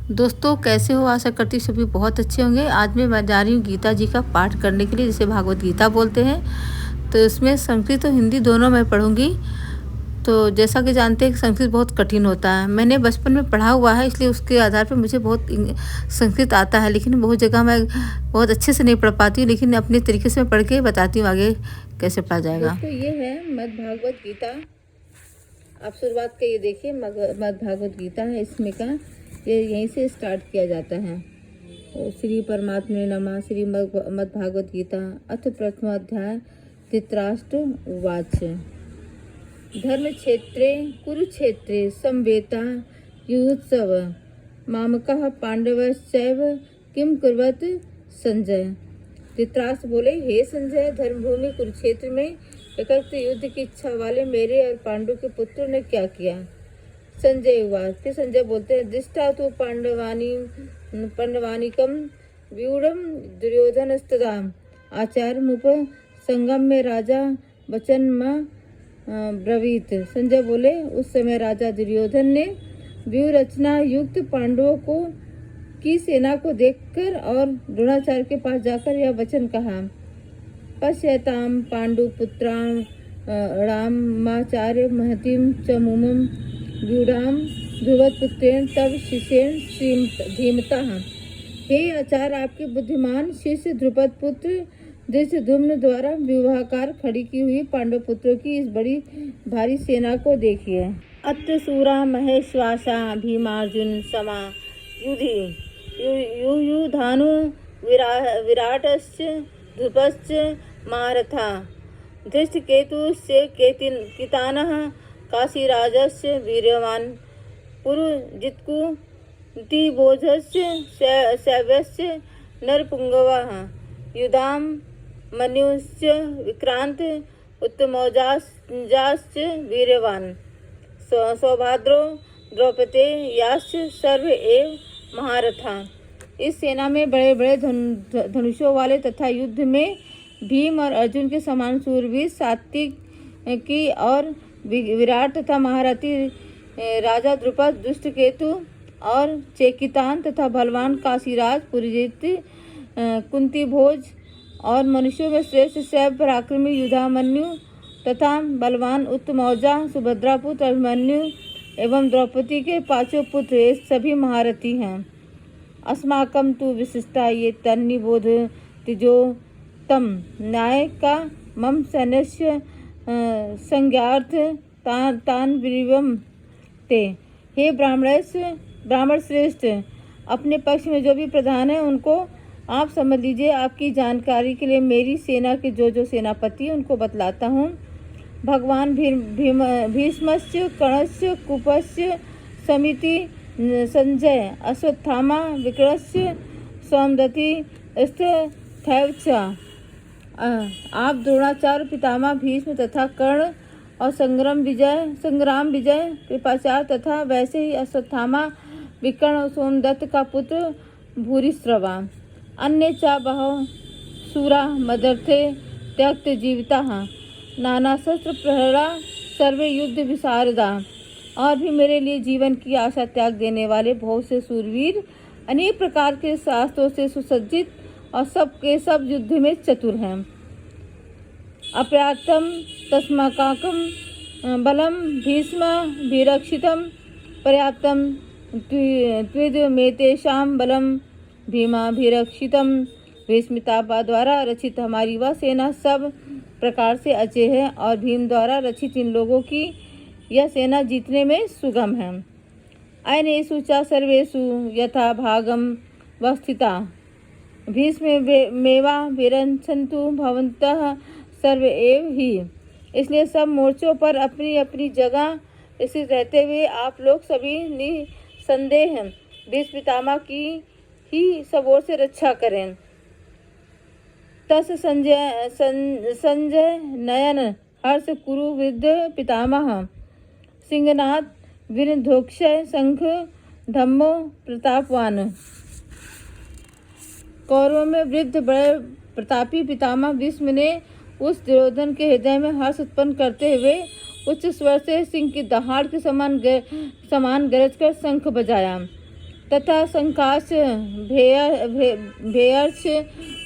दोस्तों कैसे हो? आशा करती हूँ सभी बहुत अच्छे होंगे। आज मैं जा रही हूँ गीता जी का पाठ करने के लिए, जिसे भागवत गीता बोलते हैं। तो इसमें संस्कृत और हिंदी दोनों मैं पढ़ूंगी। तो जैसा कि जानते हैं कि संस्कृत बहुत कठिन होता है। मैंने बचपन में पढ़ा हुआ है, इसलिए उसके आधार पर मुझे बहुत संस्कृत आता है, लेकिन बहुत जगह मैं बहुत अच्छे से नहीं पढ़ पाती हूँ। लेकिन अपने तरीके से मैं पढ़ के बताती हूँ आगे कैसे पढ़ा जाएगा। दोस्तों ये है मद्भागवत गीता। आप शुरुआत का ये देखिए, मद्भागवत गीता है इसमें का, ये यहीं से स्टार्ट किया जाता है। श्री परमात्मने नमः। श्री मद्भागवत गीता अथ प्रथम अध्याय। धृतराष्ट्र उवाच। धर्म क्षेत्रे कुरुक्षेत्रे समवेता युत्सव मामकः पांडवश्चैव किम कुर्वत संजय। धृतराष्ट्र बोले, हे संजय, धर्मभूमि कुरुक्षेत्र में एकत्र युद्ध की इच्छा वाले मेरे और पांडु के पुत्र ने क्या किया। संजय हुआ। फिर संजय बोलते हैं, दृष्टा तो पांडवानिकम व्यूढ़ दुर्योधनस्तदा आचार्य मुप संगम में राजा वचन ब्रवीत। संजय बोले, उस समय राजा दुर्योधन ने व्यूह रचना युक्त पांडवों को की सेना को देखकर और द्रोणाचार्य के पास जाकर यह वचन कहा, पश्यताम पांडुपुत्रां रामाचार्य महतीम च मुमम व्यूढ़ाम ध्रुवत्पुत्रेण तव शिष्येण धीमतः। हे आचार्य, आपके बुद्धिमान शिष्य ध्रुपद पुत्र धृष्टद्युम्न द्वारा विवाहकार खड़ी की हुई पांडव पुत्रों की इस बड़ी भारी सेना को देखिए। अत्र सूरा महेश्वासा भीमार्जुन समा युधि युयुधानु विराटश्च ध्रुपश्च महारथा धृष्टकेतुश्च कितानः काशीराजस्य वीर्यवान् पुरुजित्कुतिभोजस्य शैव्यस्य नरपुंगवः युधां मन्युश्च विक्रांत उत्तमौजाश्च वीर्यवान् सौभाद्रो द्रौपदे याश्च सर्व एव महारथा। इस सेना में बड़े बड़े धनुषों वाले तथा युद्ध में भीम और अर्जुन के समान सूरवीर सात्विकी और विराट तथा महारथी राजा द्रुपद, दुष्टकेतु और चेकितान तथा बलवान काशीराज, पुरजित, कुंती भोज और मनुष्यों में श्रेष्ठ शैव पराक्रमी युधामन्यु तथा बलवान उत्तमौजा सुभद्रापुत्र अभिमन्यु एवं द्रौपदी के पांचों पुत्र, ये सभी महारथी हैं। अस्माकं तु विशिष्टा ये तन्निबोध तिजो तम न्याय का मम सैन्यस्य संज्ञार्थ तान विरिवम ते। हे ब्राह्मण श्रेष्ठ, अपने पक्ष में जो भी प्रधान है उनको आप समझ लीजिए। आपकी जानकारी के लिए मेरी सेना के जो सेनापति उनको बतलाता हूँ। भगवान भीष्मस्य कर्णस्य कुपस्य समिति संजय अश्वत्थामा विक्रमस्य सौमदत्ति स्थैवच। आप द्रोणाचार्य पितामह भीष्म तथा कर्ण और संग्राम विजय कृपाचार्य तथा वैसे ही अश्वत्थामा विकर्ण और सोमदत्त का पुत्र भूरिश्रवा। अन्य चा बहव सूरा मदर्थे त्यक्त जीविता नाना शस्त्र प्रहरा सर्वे युद्ध विशारदा। और भी मेरे लिए जीवन की आशा त्याग देने वाले बहुत से सूरवीर अनेक प्रकार के शास्त्रों से सुसज्जित और सब के सब युद्ध में चतुर हैं। अपर्याप्तम तस्माकं बलम भीष्म विरक्षितम पर्याप्तम त्विदमेतेषां बलम भीमाभिरक्षितम। भीष्मितापा द्वारा रचित हमारी वह सेना सब प्रकार से अजय है और भीम द्वारा रचित इन लोगों की यह सेना जीतने में सुगम है। अयनेषु च सर्वेषु यथा भागम वस्थिता भीष्म मेवा विरंचन्तु भवन्तः सर्व एव ही। इसलिए सब मोर्चों पर अपनी अपनी जगह स्थित रहते हुए आप लोग सभी निसंदेह भीष्म पितामह की ही सब ओर से रक्षा करें। तस संजय नयन हर्ष कुरु वृद्ध पितामह सिंहनाथ विनधोक्षय शंख धम्मो प्रतापवान। कौरवों में वृद्ध बड़े प्रतापी पितामह भीष्म ने उस दुर्योधन के हृदय में हर्ष उत्पन्न करते हुए उच्च स्वर से सिंह की दहाड़ के समान गरज कर शंख बजाया। तथा संकाश भेयर्ष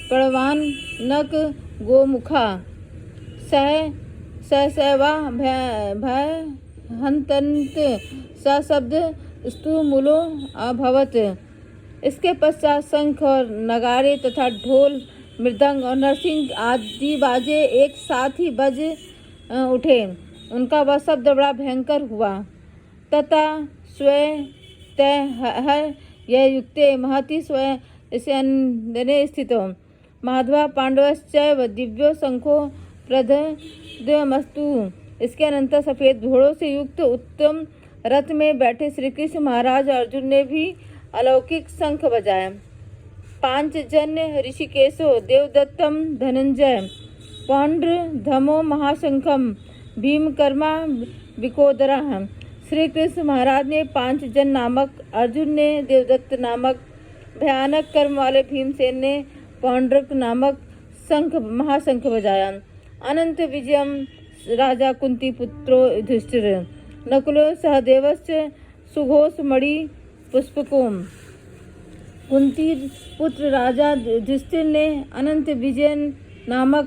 प्रवान नक गोमुखा सहसैवा भय हंतंत सशब्द स्तुमूलो अभवत। इसके पश्चात शंख और नगाड़े तथा ढोल मृदंग और नरसिंह आदि बाजे एक साथ ही बज उठे। उनका वह शब्द बड़ा भयंकर हुआ। तथा स्वयं तय यह युक्ते महति स्वयं स्थितो माधवा पांडवश्चैव दिव्यो शंखो प्रदमस्तु। इसके अनंतर सफेद घोड़ों से युक्त उत्तम रथ में बैठे श्री कृष्ण महाराज अर्जुन ने भी अलौकिक शंख बजाए। पांचजन्य ऋषिकेशो देवदत्तम धनंजय पौंड्र धमो महाशंखम भीमकर्मा विकोदरा। श्री कृष्ण महाराज ने पांचजन नामक अर्जुन ने देवदत्त नामक भयानक कर्म वाले भीमसेन ने पौंड्रक नामक शंख महाशंख बजाया। अनंत विजयम राजा कुंती पुत्रो युधिष्ठिर नकुलो सहदेवश्च सुघोष मणि पुष्पकोम। कुंती पुत्र राजा युधिष्ठिर ने अनंत विजय नामक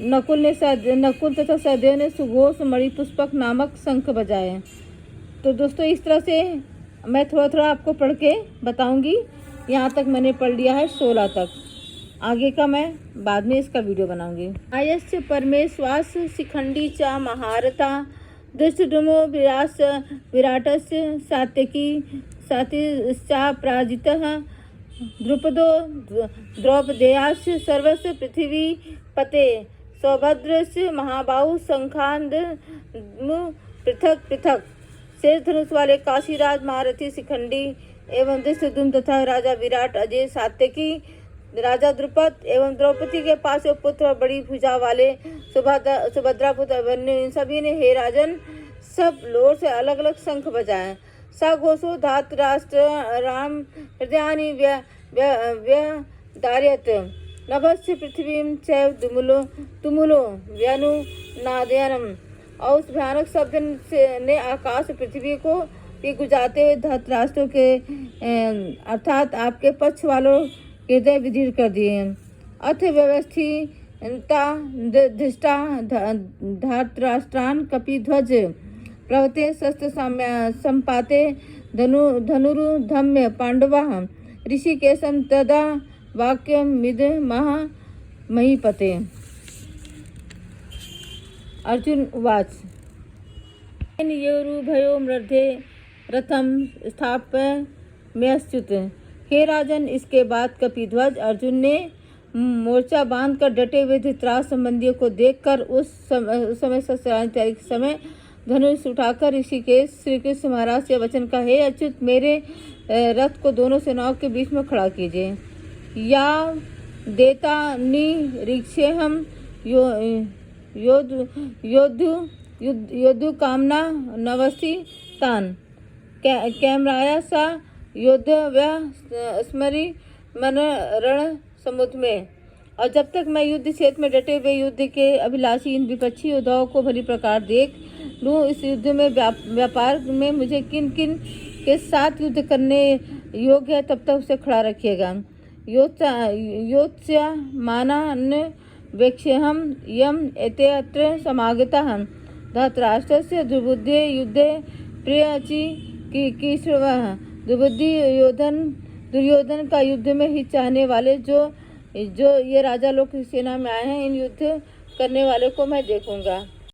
नकुल तथा सहदेव ने सुघोष मणि पुष्पक नामक शंख बजाए। तो दोस्तों इस तरह से मैं थोड़ा थोड़ा आपको पढ़ के बताऊंगी। यहाँ तक मैंने पढ़ लिया है 16 तक। आगे का मैं बाद में इसका वीडियो बनाऊंगी। आयस्य परमेश्वास शिखंडी च महारथा दृष्टुमो विराटस्य सात्यकी सातिश्चा पराजितः द्रुपदो द्रौपदेयास्य सर्वस्य पृथ्वी पते सौभद्रस्य महाबाहु शंखांद पृथक पृथक। शेष धनुष वाले काशीराज महारथी शिखंडी एवं धृष्टद्युम्न तथा राजा विराट अजय सात्यकी राजा द्रुपद एवं द्रौपदी के पास पुत्र और बड़ी भुजा वाले सुभद्रा पुत्र अभिमन्यु इन सभी ने हे राजन सब लोर से अलग अलग शंख बजाए। सघोषो धातराष्ट्र राम हृदयानि व्यदारयत् नभस्य पृथ्वीं चैव तुमुलो व्यनुनादयनम्। और उस भयानक शब्द ने आकाश पृथ्वी को भी गुजाते हुए धृतराष्ट्र के अर्थात आपके पक्ष वालों के हृदय विदीर्ण कर दिए। अथ व्यवस्थिता धृष्टा धातराष्ट्रान कपिध्वज प्रवते शस्त्र संपाते धनुरुधम्य पांडवा ऋषिकेशं तदा वाक्यमिद महीपते। अर्जुन उवाच योरुभयो मृधे रथम स्थापयम्यच्युत। हे राजन, इसके बाद कपिध्वज अर्जुन ने मोर्चा बांधकर डटे हुए धृतराष्ट्र संबंधियों को देखकर उस समय धनुष उठाकर ऋषिकेश श्री कृष्ण महाराज से वचन का, हे अच्युत, मेरे रथ को दोनों सेनाओं के बीच में खड़ा कीजिए। या देता निरीक्षेहम योद्धु कामना नवसी तान कैमराया सा योद्ध स्मरी मन रण समुद्र में। और जब तक मैं युद्ध क्षेत्र में डटे हुए युद्ध के अभिलाषी इन विपक्षी योद्धाओं को भली प्रकार देख लूँ, इस युद्ध में व्यापार में मुझे किन किन के साथ युद्ध करने योग्य है तब तक उसे खड़ा रखिएगा। योत्स्या मानान् वेक्ष्यहं यम एते अत्र समागताः धृतराष्ट्रस्य दुर्बुद्धे युद्धे प्रियचि कीश्रवः। दुर्योधन का युद्ध में हित चाहने वाले जो ये राजा लोग सेना में आए हैं, इन युद्ध करने वाले को मैं देखूंगा।